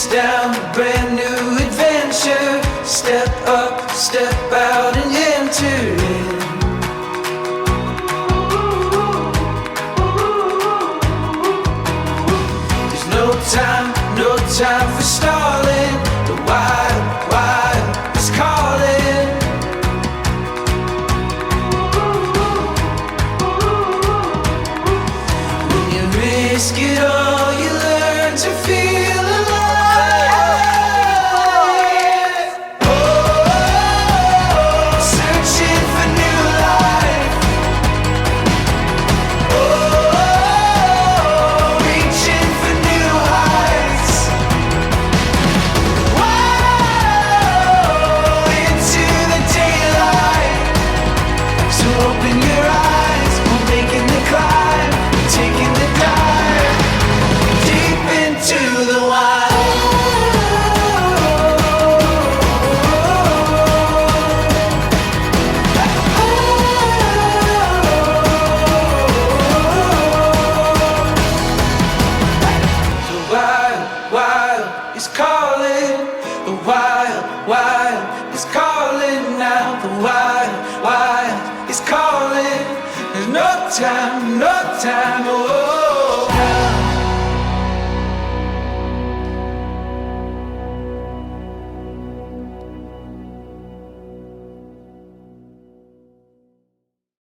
face down a brand new adventure. Step up, step out and enter in. There's no time for stalling. The wild is calling. When you risk it all, you learn to feel alive. Oh, searching for new life. Oh, reaching for new heights. Whoa, into the daylight. So open your eyes, we're making the climb, taking the dive deep into the wild. The wild is calling. The wild is calling now. The wild is calling. There's no time, oh.